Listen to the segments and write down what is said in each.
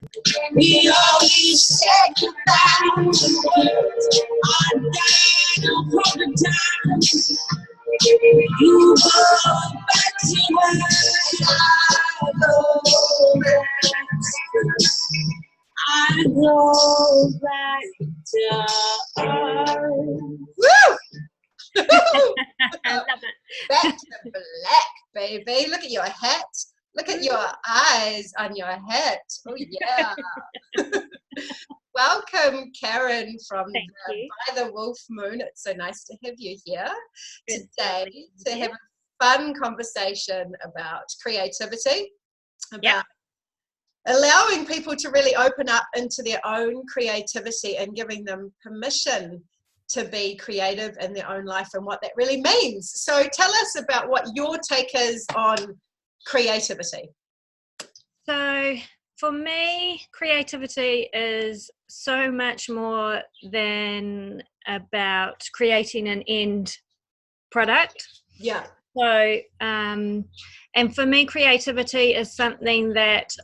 We always said goodbye. I died all the time. You go back to where I go back. I go back to earth. Woo! I love it. Back to the black, baby. Look at your hat. Look at your eyes on your hat. Oh, yeah. Welcome, Karen, from By the Wolf Moon. It's so nice to have you here today to have a fun conversation about creativity, about allowing people to really open up into their own creativity and giving them permission to be creative in their own life and what that really means. So tell us about what your take is on creativity. So for me, creativity is so much more than about creating an end product. Yeah. So, and for me, creativity is something that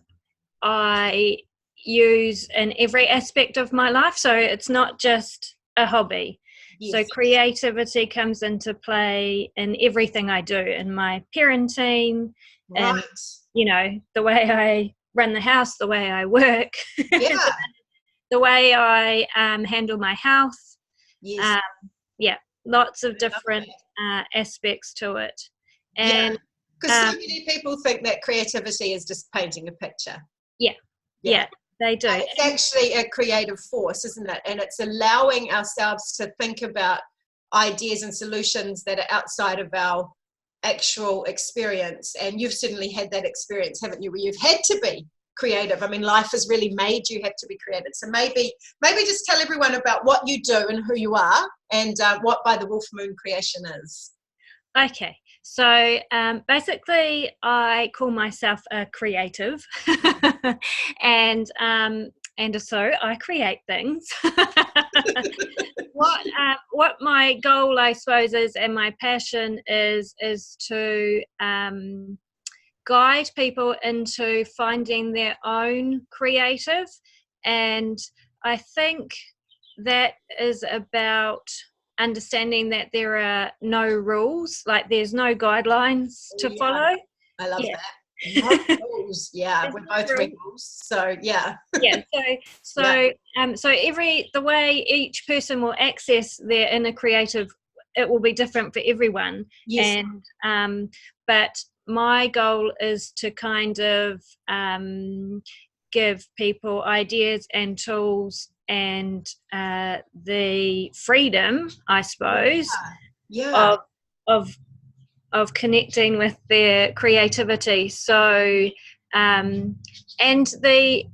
I use in every aspect of my life. So it's not just a hobby. Yes. So creativity comes into play in everything I do, in my parenting, right. And, you know, the way I run the house, the way I work, yeah. the way I handle my house. Yes. Lots of different aspects to it. And because so many people think that creativity is just painting a picture. Yeah, they do. It's actually a creative force, isn't it? And it's allowing ourselves to think about ideas and solutions that are outside of our actual experience. And you've certainly had that experience, haven't you, where you've had to be creative. I mean, life has really made you have to be creative. So maybe just tell everyone about what you do and who you are, and what By the Wolf Moon Creation is. Okay, so basically I call myself a creative and so I create things. What my goal, I suppose, is, and my passion is to guide people into finding their own creative. And I think that is about understanding that there are no rules, like there's no guidelines to follow. I love that. No rules. Yeah, we're both rebels. So so the way each person will access their inner creative, it will be different for everyone. Yes. And but my goal is to kind of give people ideas and tools and the freedom, I suppose, of connecting with their creativity. So and the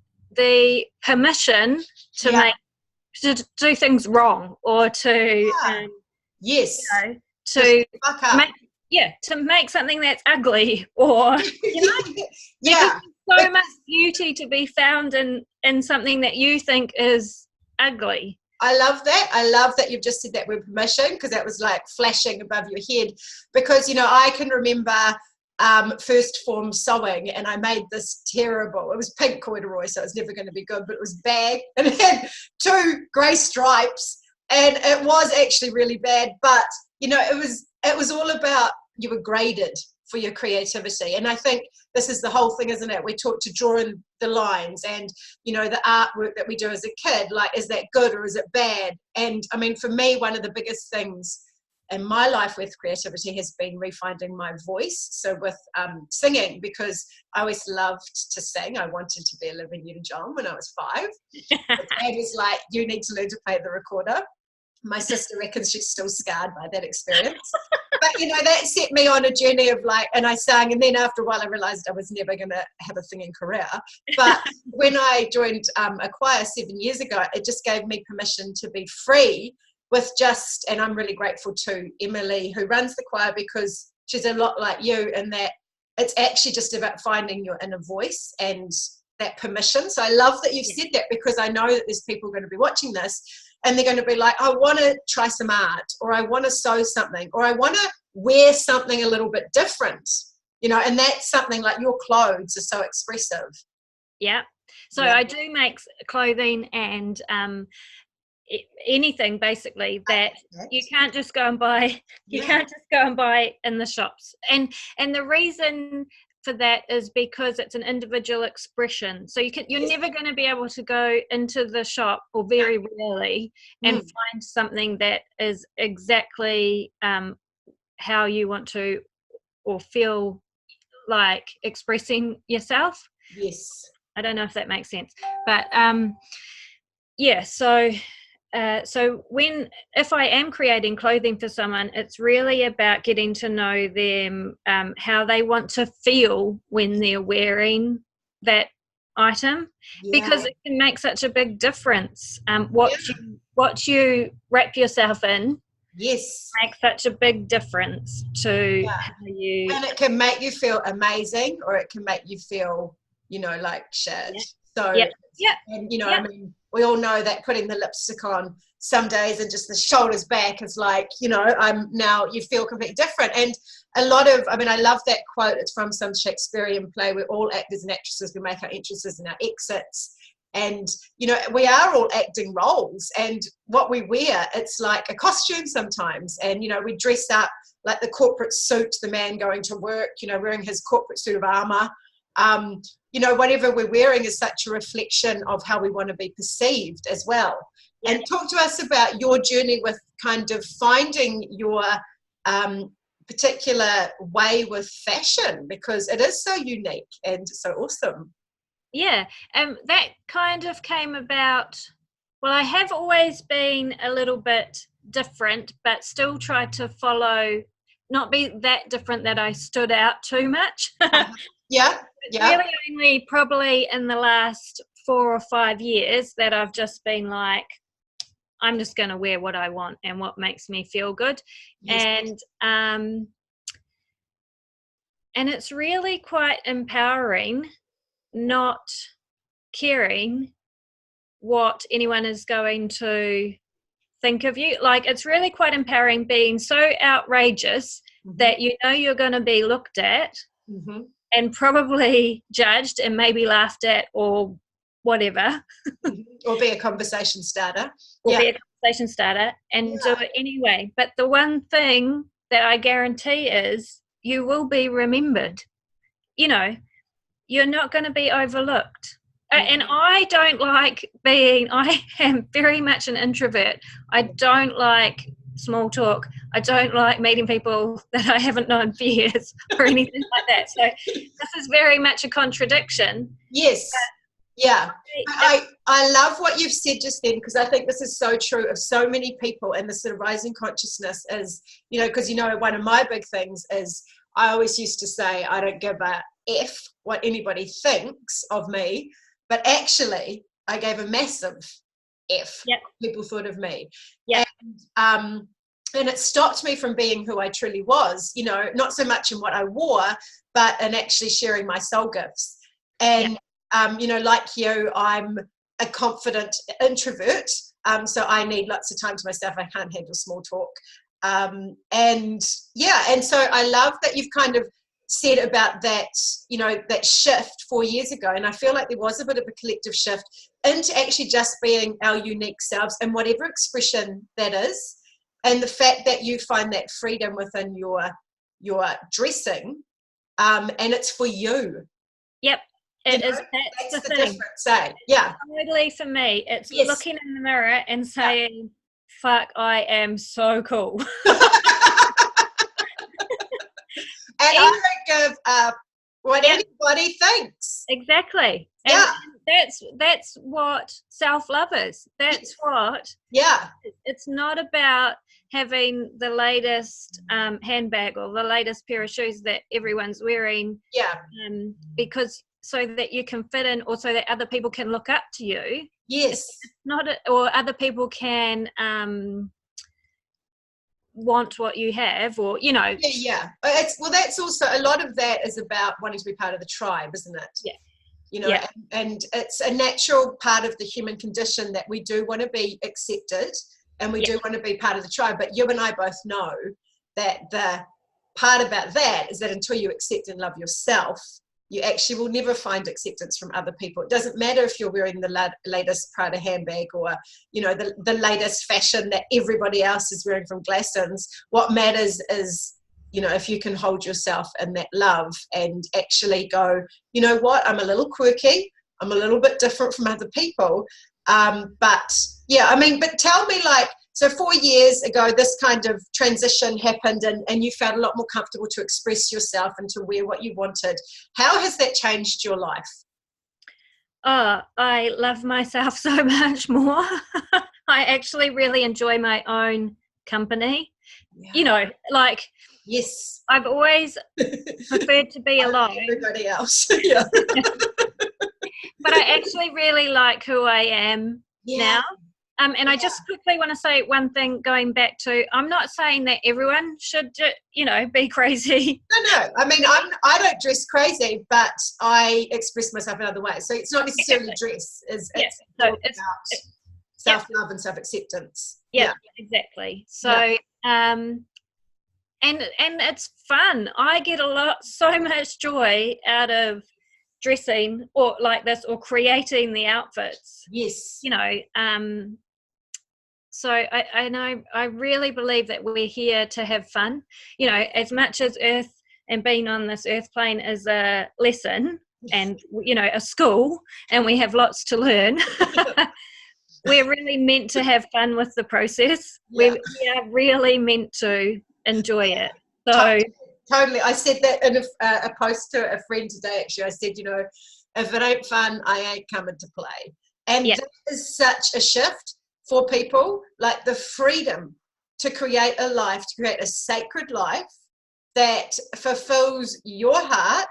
permission to to do things wrong, or to to make something that's ugly, or so much beauty to be found in something that you think is ugly. I love that. I love that you've just said that word permission, because that was like flashing above your head. Because, you know, I can remember first form sewing, and I made this terrible, it was pink corduroy, so it was never going to be good, but it was bad, and it had 2 grey stripes, and it was actually really bad. But, you know, it was all about, you were graded for your creativity. And I think this is the whole thing, isn't it? We talk to draw in the lines, and, you know, the artwork that we do as a kid, like, is that good or is it bad? And I mean, for me, one of the biggest things in my life with creativity has been refinding my voice. So with singing, because I always loved to sing. I wanted to be Olivia Newton-John when I was 5. My dad was like, you need to learn to play the recorder. My sister reckons she's still scarred by that experience. But, you know, that set me on a journey of like, and I sang, and then after a while I realised I was never going to have a singing career. But when I joined a choir 7 years ago, it just gave me permission to be free with just, and I'm really grateful to Emily, who runs the choir, because she's a lot like you in that it's actually just about finding your inner voice and that permission. So I love that you've said that, because I know that there's people going to be watching this, and they're going to be like, I want to try some art, or I want to sew something, or I want to wear something a little bit different, you know, and that's something like your clothes are so expressive. Yeah. So I do make clothing and anything basically that you can't just go and buy. You can't just go and buy in the shops. And the reason for that is because it's an individual expression. So you're never going to be able to go into the shop, or very rarely, and find something that is exactly how you want to or feel like expressing yourself. Yes. I don't know if that makes sense, but so if I am creating clothing for someone, it's really about getting to know them, how they want to feel when they're wearing that item, because it can make such a big difference. What you wrap yourself in makes such a big difference to how you. And it can make you feel amazing, or it can make you feel, like shit. So, and I mean, we all know that putting the lipstick on some days and just the shoulders back is like, you feel completely different. And a lot of, I love that quote. It's from some Shakespearean play. We're all actors and actresses. We make our entrances and our exits. And, we are all acting roles. And what we wear, it's like a costume sometimes. And, we dress up like the corporate suit, the man going to work, wearing his corporate suit of armor. Whatever we're wearing is such a reflection of how we want to be perceived as well. Yeah. And talk to us about your journey with kind of finding your particular way with fashion, because it is so unique and so awesome. Yeah, that kind of came about. Well, I have always been a little bit different, but still tried to follow, not be that different that I stood out too much. Really only probably in the last 4 or 5 years that I've just been like, I'm just going to wear what I want and what makes me feel good. Yes. And it's really quite empowering, not caring what anyone is going to think of you. Like, it's really quite empowering being so outrageous that you're going to be looked at and probably judged and maybe laughed at or whatever. Or be a conversation starter. And do it anyway. But the one thing that I guarantee is you will be remembered. You're not going to be overlooked. And I don't like I am very much an introvert. I don't like small talk. I don't like meeting people that I haven't known for years or anything like that. So this is very much a contradiction. Yes. Yeah. I love what you've said just then, because I think this is so true of so many people, and the sort of rising consciousness is, because, one of my big things is I always used to say, I don't give a F what anybody thinks of me, but actually I gave a massive F what people thought of me. And it stopped me from being who I truly was, not so much in what I wore, but in actually sharing my soul gifts. And like you, I'm a confident introvert, so I need lots of time to myself. I can't handle small talk. And so I love that you've kind of said about that, that shift 4 years ago. And I feel like there was a bit of a collective shift into actually just being our unique selves and whatever expression that is. And the fact that you find that freedom within your dressing, and it's for you. Yep. That's the thing. Difference, eh? Yeah. Totally for me. It's looking in the mirror and saying, fuck, I am so cool. And I don't give up what anybody thinks. Exactly. And that's what self-love is. That's what. Yeah. It's not about having the latest handbag or the latest pair of shoes that everyone's wearing. Yeah. Because so that you can fit in, or so that other people can look up to you. Yes. Or other people can want what you have, or that's also a lot of that is about wanting to be part of the tribe, isn't it? And it's a natural part of the human condition that we do want to be accepted, and we do want to be part of the tribe. But you and I both know that the part about that is that until you accept and love yourself, you actually will never find acceptance from other people. It doesn't matter if you're wearing the latest Prada handbag or, you know, the latest fashion that everybody else is wearing from Glassons. What matters is, you know, if you can hold yourself in that love and actually go, you know what, I'm a little quirky, I'm a little bit different from other people. But yeah, I mean, but tell me, like, so 4 years ago, this kind of transition happened and you felt a lot more comfortable to express yourself and to wear what you wanted. How has that changed your life? Oh, I love myself so much more. I actually really enjoy my own company. Yeah. You know, like, yes, I've always preferred to be alone. Everybody else. Yeah. But I actually really like who I am now. And I just quickly want to say one thing, going back to, I'm not saying that everyone should, you know, be crazy. No. I mean, I don't dress crazy, but I express myself in other ways. So it's not necessarily dress. It's about self-love and self-acceptance. Yeah, exactly. So, and it's fun. I get so much joy out of dressing or like this, or creating the outfits. Yes. You know, so I know, I really believe that we're here to have fun. You know, as much as Earth and being on this Earth plane is a lesson and, you know, a school, and we have lots to learn. We're really meant to have fun with the process. We are really meant to enjoy it. So totally. I said that in a post to a friend today, actually. I said, you know, if it ain't fun, I ain't coming to play. And that is such a shift for people, like the freedom to create a life, to create a sacred life that fulfills your heart,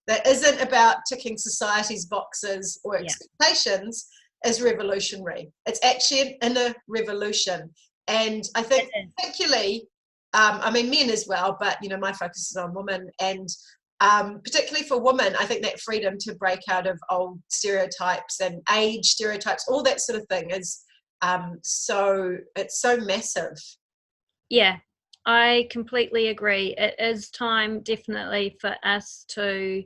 that isn't about ticking society's boxes or expectations, is revolutionary. It's actually an inner revolution. And I think particularly, I mean, men as well, but, you know, my focus is on women. And particularly for women, I think that freedom to break out of old stereotypes and age stereotypes, all that sort of thing is it's so massive. Yeah, I completely agree. It is time, definitely, for us to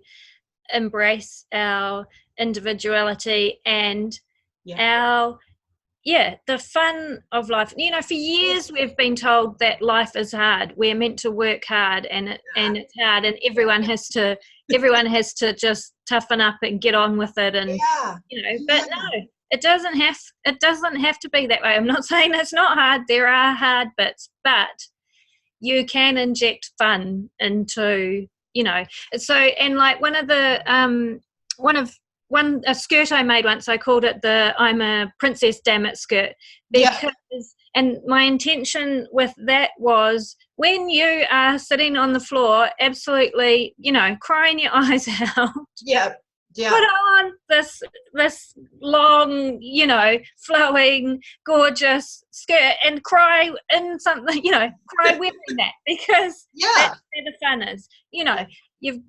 embrace our individuality and the fun of life. You know, for years we've been told that life is hard. We're meant to work hard, and it's hard, and everyone has to just toughen up and get on with it. And you know, but no, it doesn't have to be that way. I'm not saying it's not hard. There are hard bits, but you can inject fun into, you know. So, and like a skirt I made once, I called it the "I'm a princess, damn it" skirt, because and my intention with that was, when you are sitting on the floor, absolutely, you know, crying your eyes out. Put on this long, you know, flowing, gorgeous skirt and cry in something, you know, cry wearing that, because that's where the fun is. You know,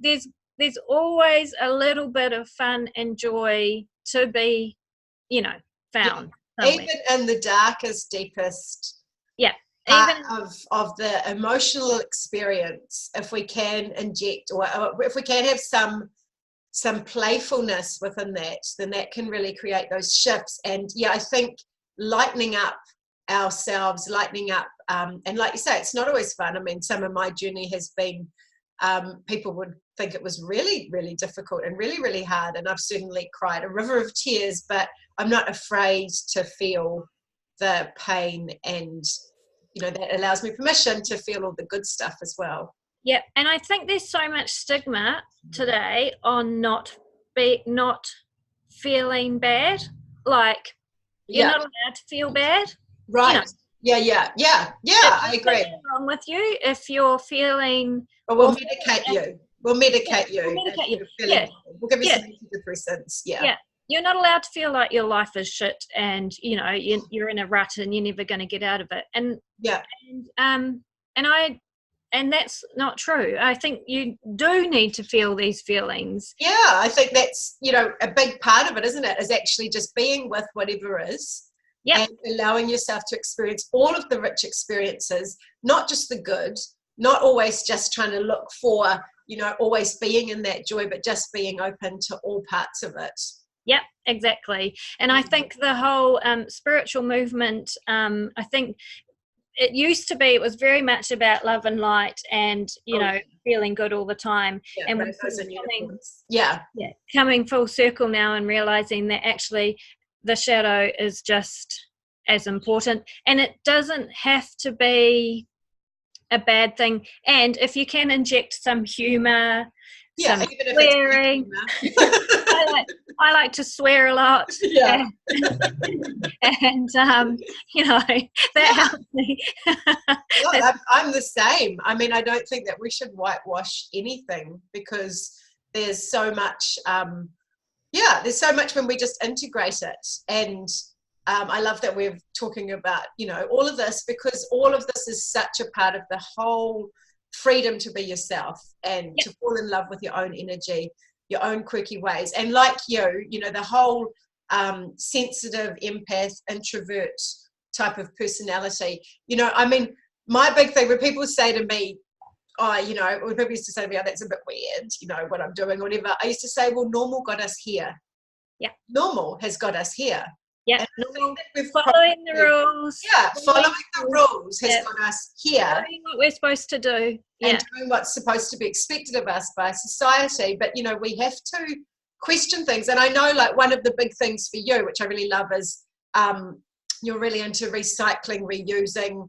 there's always a little bit of fun and joy to be, you know, found. Even in the darkest, deepest of the emotional experience, if we can inject, or if we can have some playfulness within that, then that can really create those shifts. And I think lightening up ourselves, lightening up, and like you say, it's not always fun. I mean, some of my journey has been, people would think it was really, really difficult and really, really hard, and I've certainly cried a river of tears, but I'm not afraid to feel the pain, and, you know, that allows me permission to feel all the good stuff as well. Yeah, and I think there's so much stigma today on not feeling bad. Like, you're not allowed to feel bad. Right. You know, I agree. There's nothing wrong with you if you're feeling. But we'll medicate you. We'll medicate you. We'll give you some antidepressants. Yeah. You're not allowed to feel like your life is shit, and, you know, you're in a rut and you're never going to get out of it. And that's not true. I think you do need to feel these feelings. Yeah, I think that's, you know, a big part of it, isn't it? Is actually just being with whatever is, and allowing yourself to experience all of the rich experiences, not just the good, not always just trying to look for, you know, always being in that joy, but just being open to all parts of it. Yep, exactly. And I think the whole spiritual movement, I think it used to be, it was very much about love and light and, you know, feeling good all the time. Yeah, and we're rainbows and coming, unicorns. Yeah. coming full circle now and realizing that actually the shadow is just as important, and it doesn't have to be a bad thing. And if you can inject some humor, some even if swearing, I like to swear a lot. Yeah. And you know, that helps me. I'm the same. I mean, I don't think that we should whitewash anything, because there's so much there's so much when we just integrate it. And I love that we're talking about, you know, all of this, because all of this is such a part of the whole freedom to be yourself and to fall in love with your own energy, your own quirky ways. And like you know, the whole sensitive, empath, introvert type of personality, you know, I mean, my big thing when people say to me, oh, you know, when people used to say to me, oh, that's a bit weird, you know, what I'm doing or whatever, I used to say, well, normal got us here. Yeah. Normal has got us here. Yeah, following the rules. Yeah, following the rules has got us here. Doing what we're supposed to do. And doing what's supposed to be expected of us by society. But, you know, we have to question things. And I know, like, one of the big things for you, which I really love, is you're really into recycling, reusing,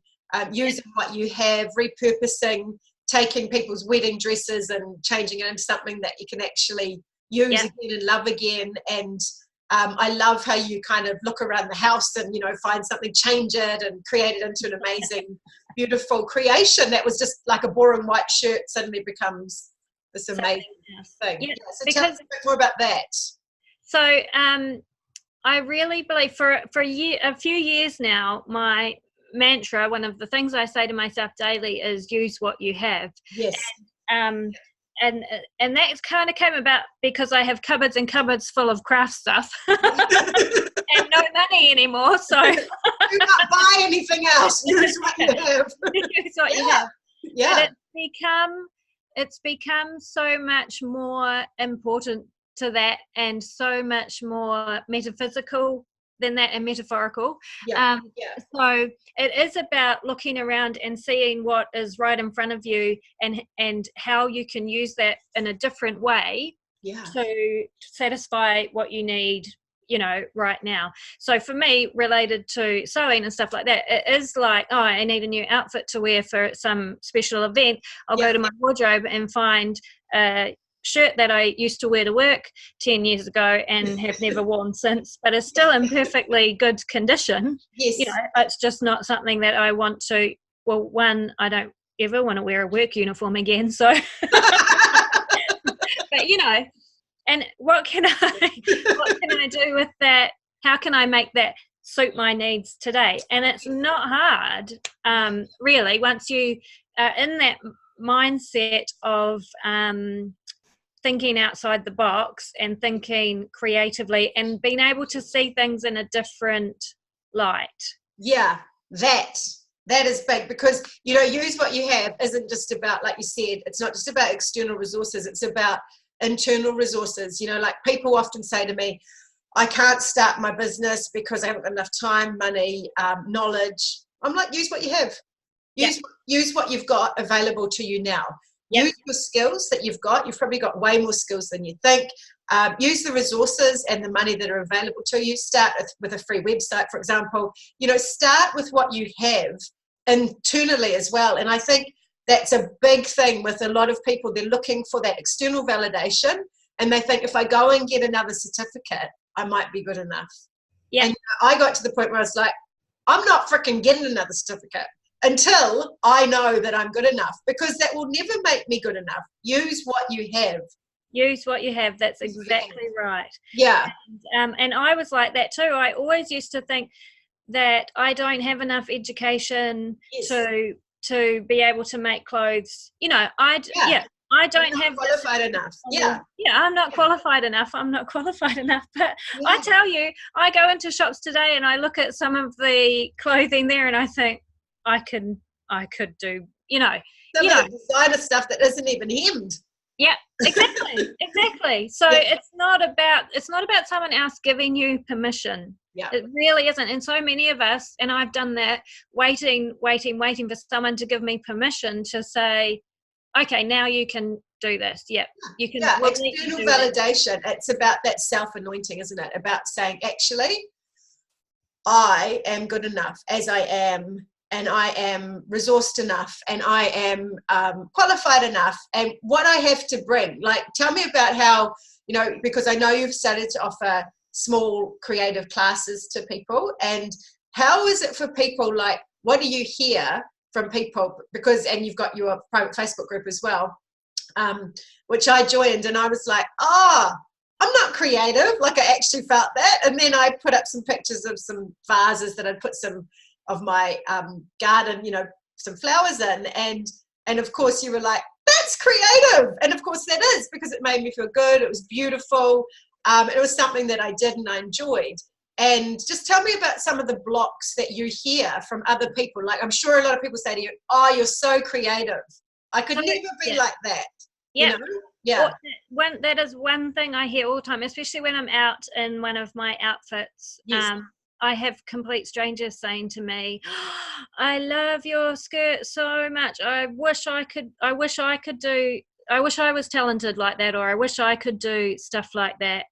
using what you have, repurposing, taking people's wedding dresses and changing it into something that you can actually use again and love again. And I love how you kind of look around the house and, you know, find something, change it and create it into an amazing, beautiful creation that was just like a boring white shirt suddenly becomes this amazing thing. Yeah, so tell us a bit more about that. So I really believe for a few years now, my mantra, one of the things I say to myself daily is use what you have. Yes. And that kind of came about because I have cupboards and cupboards full of craft stuff and no money anymore. So do not buy anything else. Use what you have. Use what you have. Yeah. But it's become so much more important to that, and so much more metaphysical than that, and metaphorical. So it is about looking around and seeing what is right in front of you, and how you can use that in a different way to satisfy what you need, you know, right now. So for me, related to sewing and stuff like that, it is like, oh, I need a new outfit to wear for some special event. I'll go to my wardrobe and find a shirt that I used to wear to work 10 years ago and have never worn since, but is still in perfectly good condition. Yes. You know, it's just not something that I want to, well, one, I don't ever want to wear a work uniform again, so but you know, and what can I do with that? How can I make that suit my needs today? And it's not hard, really, once you are in that mindset of thinking outside the box and thinking creatively and being able to see things in a different light. Yeah, that is big, because, you know, use what you have isn't just about, like you said, it's not just about external resources, it's about internal resources. You know, like people often say to me, I can't start my business because I haven't got enough time, money, knowledge. I'm like, use what you have. Use what you've got available to you now. Use your skills that you've got. You've probably got way more skills than you think. Use the resources and the money that are available to you. Start with a free website, for example. You know, start with what you have internally as well. And I think that's a big thing with a lot of people. They're looking for that external validation, and they think, if I go and get another certificate, I might be good enough. And you know, I got to the point where I was like, I'm not freaking getting another certificate until I know that I'm good enough, because that will never make me good enough. Use what you have. Use what you have. That's exactly right. Yeah. And I was like that too. I always used to think that I don't have enough education to be able to make clothes. You know, I don't have qualified enough. I'm not qualified enough. I'm not qualified enough. But I tell you, I go into shops today and I look at some of the clothing there and I think, I could do, you know. Some of the designer stuff that isn't even hemmed. Yeah, exactly. So Yeah. it's not about someone else giving you permission. Yeah. It really isn't. And so many of us, and I've done that, waiting for someone to give me permission to say, okay, now you can do this. Yep, you can. Yeah, we'll let you external do that. validation. It's about that self-anointing, isn't it? About saying, actually, I am good enough as I am, and I am resourced enough, and I am qualified enough, and what I have to bring. Like, tell me about how, you know, because I know you've started to offer small creative classes to people, and how is it for people? Like, what do you hear from people? Because, and you've got your private Facebook group as well, which I joined, and I was like, I'm not creative. Like, I actually felt that. And then I put up some pictures of some vases that I'd put some of my garden, you know, some flowers in. And of course you were like, that's creative. And of course that is, because it made me feel good. It was beautiful. It was something that I did and I enjoyed. And just tell me about some of the blocks that you hear from other people. Like, I'm sure a lot of people say to you, oh, you're so creative. I could never be like that. Yeah. You know? Yeah. That is one thing I hear all the time, especially when I'm out in one of my outfits. Yes. I have complete strangers saying to me, I love your skirt so much. I wish I was talented like that, or I wish I could do stuff like that.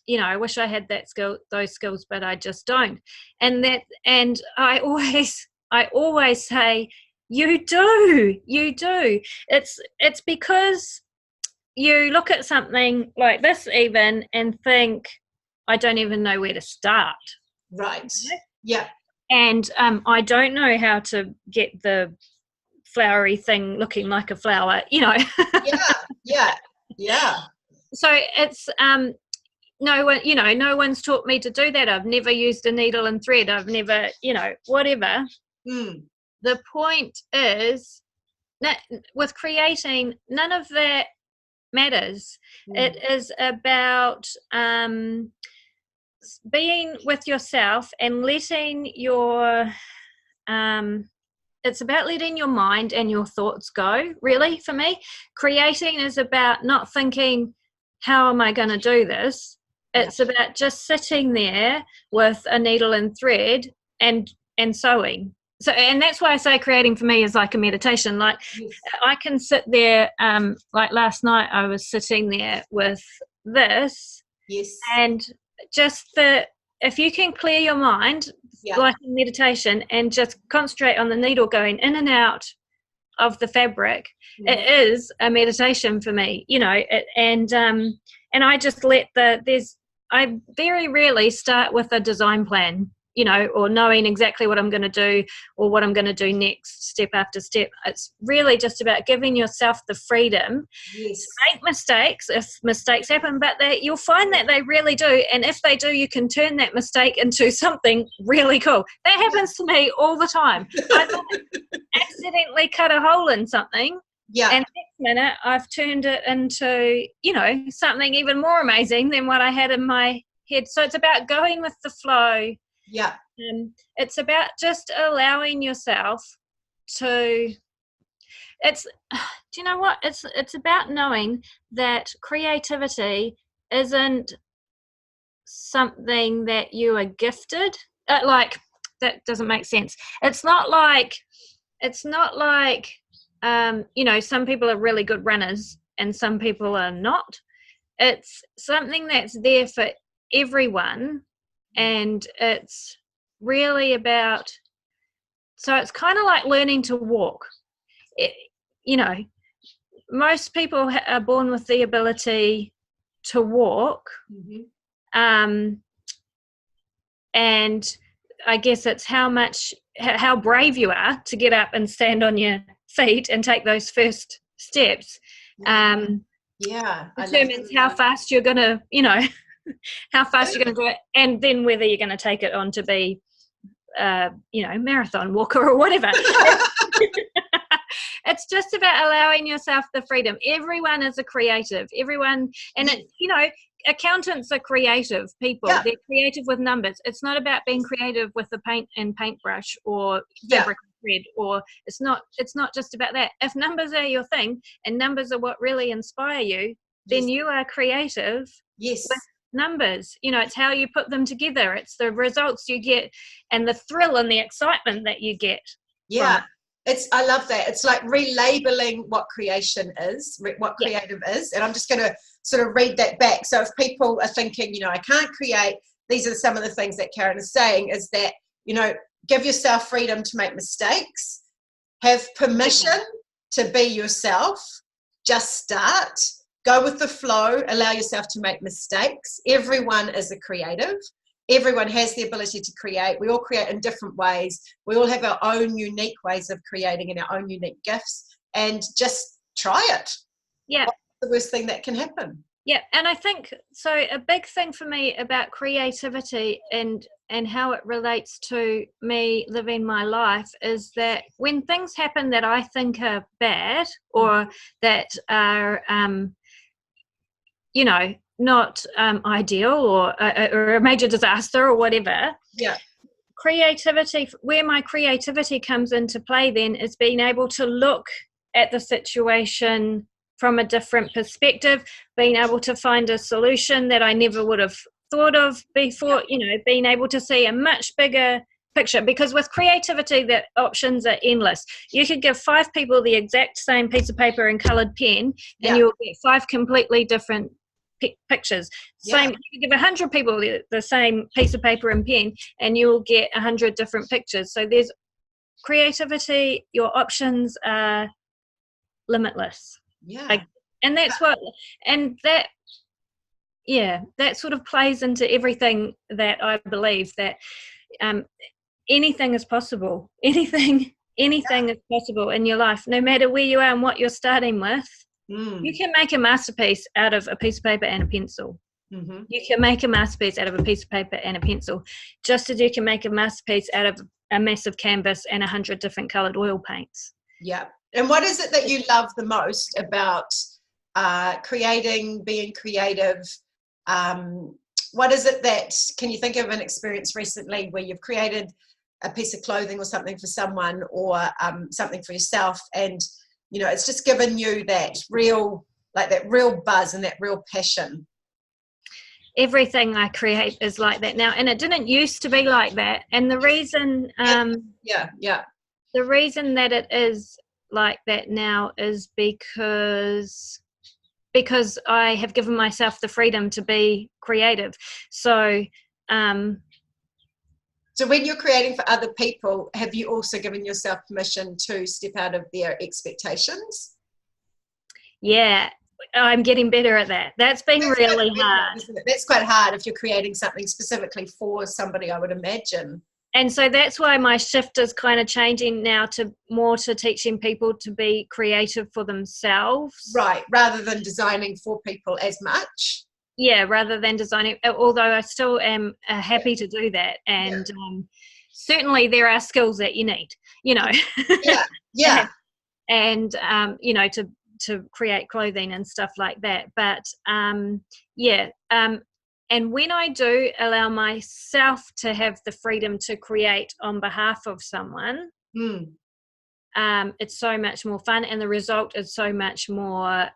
You know, I wish I had those skills, but I just don't. And I always say, you do. It's because you look at something like this even and think, I don't even know where to start. Right. Yeah. And I don't know how to get the flowery thing looking like a flower, you know. Yeah. So it's no one's taught me to do that. I've never used a needle and thread. I've never, whatever. The point is that with creating, none of that matters. It is about being with yourself and letting your it's about letting your mind and your thoughts go. Really, for me, creating is about not thinking, how am I going to do this? It's about just sitting there with a needle and thread and sewing. So, and that's why I say creating for me is like a meditation. Like, I can sit there, like last night I was sitting there with this. Yes. And just if you can clear your mind, like in meditation, and just concentrate on the needle going in and out of the fabric, it is a meditation for me, and I just I very rarely start with a design plan, or knowing exactly what I'm going to do or what I'm going to do next, step after step. It's really just about giving yourself the freedom to make mistakes if mistakes happen, but you'll find that they really do. And if they do, you can turn that mistake into something really cool. That happens to me all the time. I accidentally cut a hole in something. Yeah. And next minute I've turned it into, something even more amazing than what I had in my head. So it's about going with the flow. Yeah. It's about just allowing yourself to, do you know what? It's about knowing that creativity isn't something that you are gifted. Like, that doesn't make sense. It's not like some people are really good runners and some people are not. It's something that's there for everyone, and it's really about, so it's kind of like learning to walk. Most people are born with the ability to walk. And I guess it's how brave you are to get up and stand on your feet and take those first steps. Determines how fast you're going to, how fast you're going to do it, and then whether you're going to take it on to be, marathon walker or whatever. It's just about allowing yourself the freedom. Everyone is a creative. Everyone, and it's, accountants are creative people. They're creative with numbers. It's not about being creative with a paintbrush or fabric spread, or it's not just about that. If numbers are your thing and numbers are what really inspire you, then you are creative Yes. with numbers. It's how you put them together, it's the results you get and the thrill and the excitement that you get from it. I love that. It's like relabeling what creation is, what creative is. And I'm just going to sort of read that back. So if people are thinking, I can't create, these are some of the things that Karen is saying, is that, give yourself freedom to make mistakes, have permission to be yourself, just start, go with the flow, allow yourself to make mistakes. Everyone is a creative. Everyone has the ability to create. We all create in different ways. We all have our own unique ways of creating and our own unique gifts, and just try it. Yeah. What's the worst thing that can happen? Yeah, and I think so a big thing for me about creativity and how it relates to me living my life is that when things happen that I think are bad or that are not ideal or a major disaster or whatever, creativity, where my creativity comes into play then, is being able to look at the situation from a different perspective, being able to find a solution that I never would have thought of before, being able to see a much bigger picture. Because with creativity, the options are endless. You could give 5 people the exact same piece of paper and coloured pen, and you'll get 5 completely different pictures. Same, you give 100 people the same piece of paper and pen, and you'll get 100 different pictures. So there's creativity, your options are limitless. And that's what, and that sort of plays into everything that I believe, that anything is possible. Anything is possible in your life, no matter where you are and what you're starting with. You can make a masterpiece out of a piece of paper and a pencil. You can make a masterpiece out of a piece of paper and a pencil, just as you can make a masterpiece out of a massive canvas and 100 different coloured oil paints. Yeah. And what is it that you love the most about creating, being creative? What is it that, can you think of an experience recently where you've created a piece of clothing or something for someone, or something for yourself, and it's just given you that real buzz and that real passion? Everything I create is like that now, and it didn't used to be like that. And the reason the reason that it is like that now is because I have given myself the freedom to be creative. So so when you're creating for other people, have you also given yourself permission to step out of their expectations? Yeah, I'm getting better at that. That's been really hard. That's quite hard if you're creating something specifically for somebody, I would imagine. And so that's why my shift is kind of changing now to more to teaching people to be creative for themselves. Right, rather than designing for people as much. Yeah, rather than designing, although I still am happy to do that. And certainly there are skills that you need, and, to create clothing and stuff like that. But, and when I do allow myself to have the freedom to create on behalf of someone, it's so much more fun, and the result is so much more,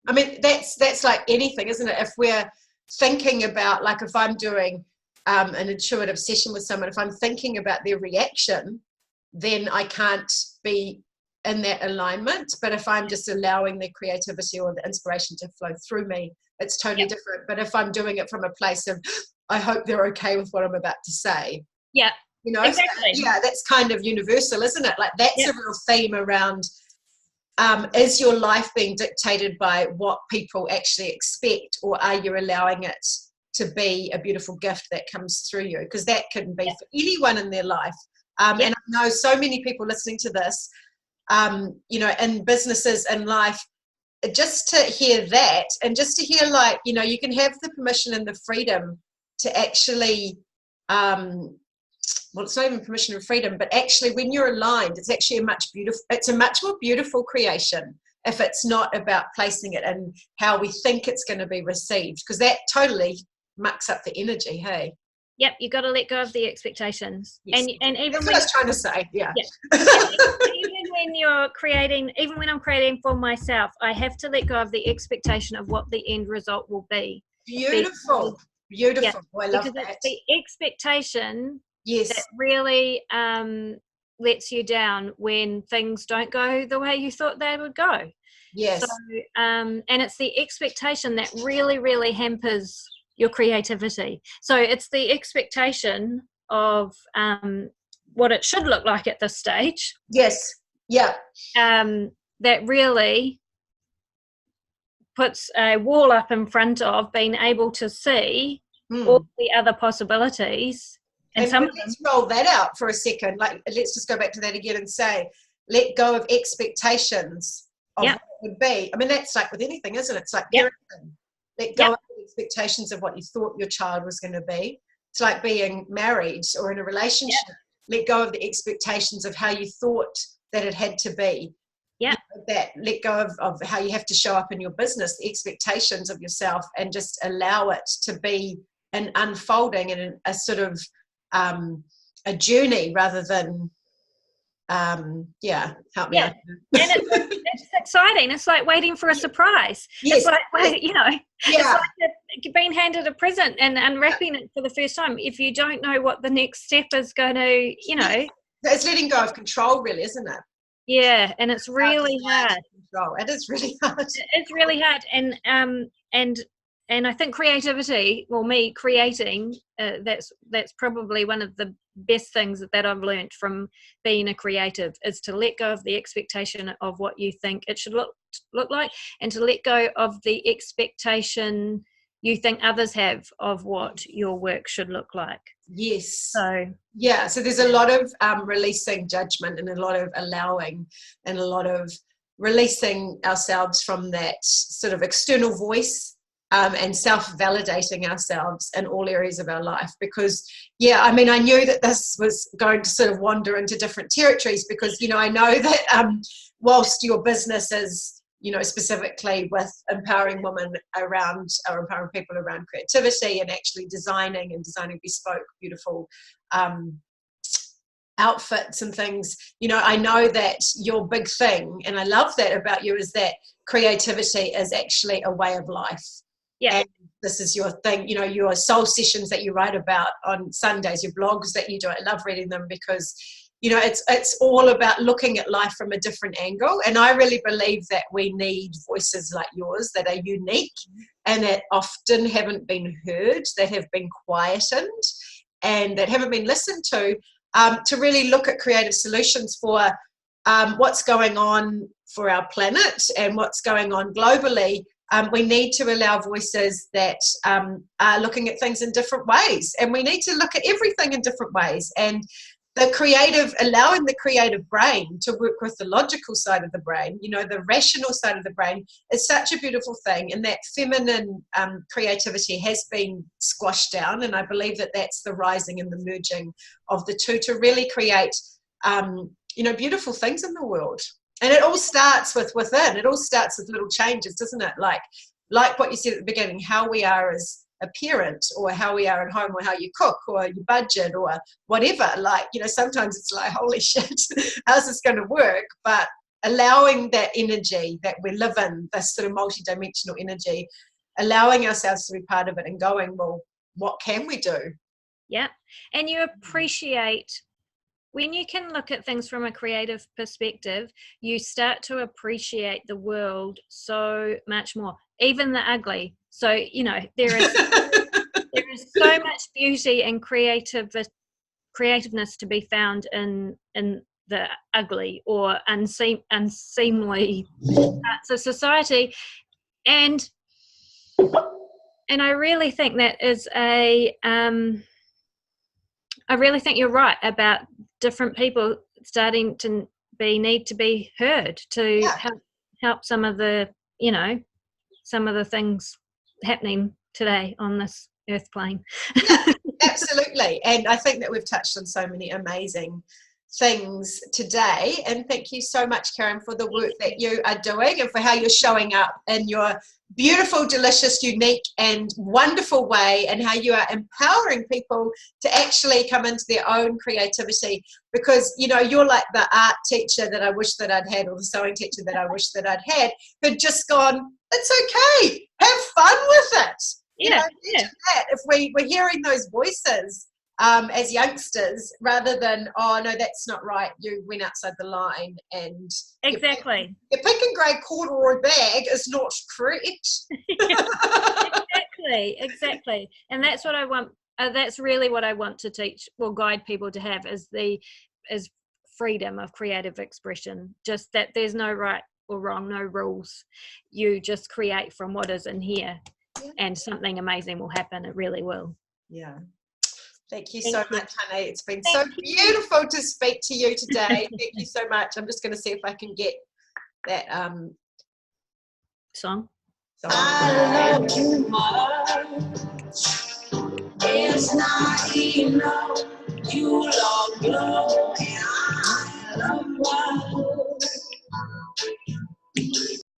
I mean, that's like anything, isn't it? If we're thinking about, like, if I'm doing an intuitive session with someone, if I'm thinking about their reaction, then I can't be in that alignment. But if I'm just allowing their creativity or the inspiration to flow through me, it's totally different. But if I'm doing it from a place of, I hope they're okay with what I'm about to say. Exactly. That's kind of universal, isn't it? Like, that's a real theme around, is your life being dictated by what people actually expect, or are you allowing it to be a beautiful gift that comes through you? Because that can be for anyone in their life. And I know so many people listening to this, in businesses and life, just to hear that, and just to hear, like, you can have the permission and the freedom to actually, well, it's not even permission and freedom, but actually when you're aligned, it's actually a much more beautiful creation if it's not about placing it and how we think it's going to be received, because that totally mucks up the energy. Hey. Yep, you got to let go of the expectations. Yes. And even That's when what I was trying to say. Yeah. even when you're creating, even when I'm creating for myself, I have to let go of the expectation of what the end result will be. Beautiful. Yeah, I love because that. it's the expectation Yes. that really lets you down when things don't go the way you thought they would go. Yes. So, and it's the expectation that really, really hampers your creativity. So it's the expectation of what it should look like at this stage. Yes. Yeah. That really puts a wall up in front of being able to see all the other possibilities. And some of them, let's roll that out for a second. Like, let's just go back to that again and say, let go of expectations of what it would be. I mean, that's like with anything, isn't it? It's like parenting. Let go of the expectations of what you thought your child was going to be. It's like being married or in a relationship. Let go of the expectations of how you thought that it had to be. Yeah. That let go of how you have to show up in your business, the expectations of yourself, and just allow it to be an unfolding and a sort of a journey rather than help me out. And it's exciting. It's like waiting for a surprise. Yes. It's like, it's like being handed a present and unwrapping it for the first time. If you don't know what the next step is going to, it's letting go of control, really, isn't it? Yeah, and it's really hard. Control. It is really hard. It's really hard, and I think creativity, well, me creating, that's probably one of the best things that I've learned from being a creative, is to let go of the expectation of what you think it should look like, and to let go of the expectation you think others have of what your work should look like. Yes. So there's a lot of releasing judgment and a lot of allowing and a lot of releasing ourselves from that sort of external voice and self-validating ourselves in all areas of our life. Because I knew that this was going to sort of wander into different territories, because I know that whilst your business is specifically with empowering women around, or empowering people around creativity and actually designing bespoke, beautiful outfits and things, I know that your big thing, and I love that about you, is that creativity is actually a way of life. Yeah. And this is your thing, your soul sessions that you write about on Sundays, your blogs that you do. I love reading them because it's all about looking at life from a different angle. And I really believe that we need voices like yours that are unique and that often haven't been heard, that have been quietened and that haven't been listened to really look at creative solutions for what's going on for our planet and what's going on globally. We need to allow voices that are looking at things in different ways, and we need to look at everything in different ways. And allowing the creative brain to work with the logical side of the brain, the rational side of the brain, is such a beautiful thing. And that feminine creativity has been squashed down. And I believe that that's the rising and the merging of the two to really create, beautiful things in the world. And it all starts within. It all starts with little changes, doesn't it? Like what you said at the beginning, how we are as a parent, or how we are at home, or how you cook, or your budget, or whatever. Sometimes it's like, holy shit, how's this going to work? But allowing that energy that we live in, this sort of multidimensional energy, allowing ourselves to be part of it and going, well, what can we do? Yeah. And you appreciate, when you can look at things from a creative perspective, you start to appreciate the world so much more, even the ugly. So, there is so much beauty and creativeness to be found in the ugly or unseemly parts of society. And I really think that is I really think you're right about different people starting to need to be heard to help some of the things happening today on this earth plane. Absolutely. And I think that we've touched on so many amazing things today. And thank you so much, Karen, for the work that you are doing and for how you're showing up in your beautiful, delicious, unique, and wonderful way, and how you are empowering people to actually come into their own creativity. Because, you know, you're like the art teacher that I wish that I'd had, or the sewing teacher that I wish that I'd had, who'd just gone, it's okay, have fun with it. You know, imagine that if we're hearing those voices as youngsters, rather than, oh no, that's not right, you went outside the line, and exactly, your pink and grey corduroy bag is not correct. exactly, and that's what I want. That's really what I want to teach or guide people to have, is freedom of creative expression. Just that there's no right or wrong, no rules. You just create from what is in here, and something amazing will happen. It really will. Yeah. Thank you so much, honey. It's been so beautiful to speak to you today. Thank you so much. I'm just going to see if I can get that song. I love you much. It's not enough. You love blow and I love love.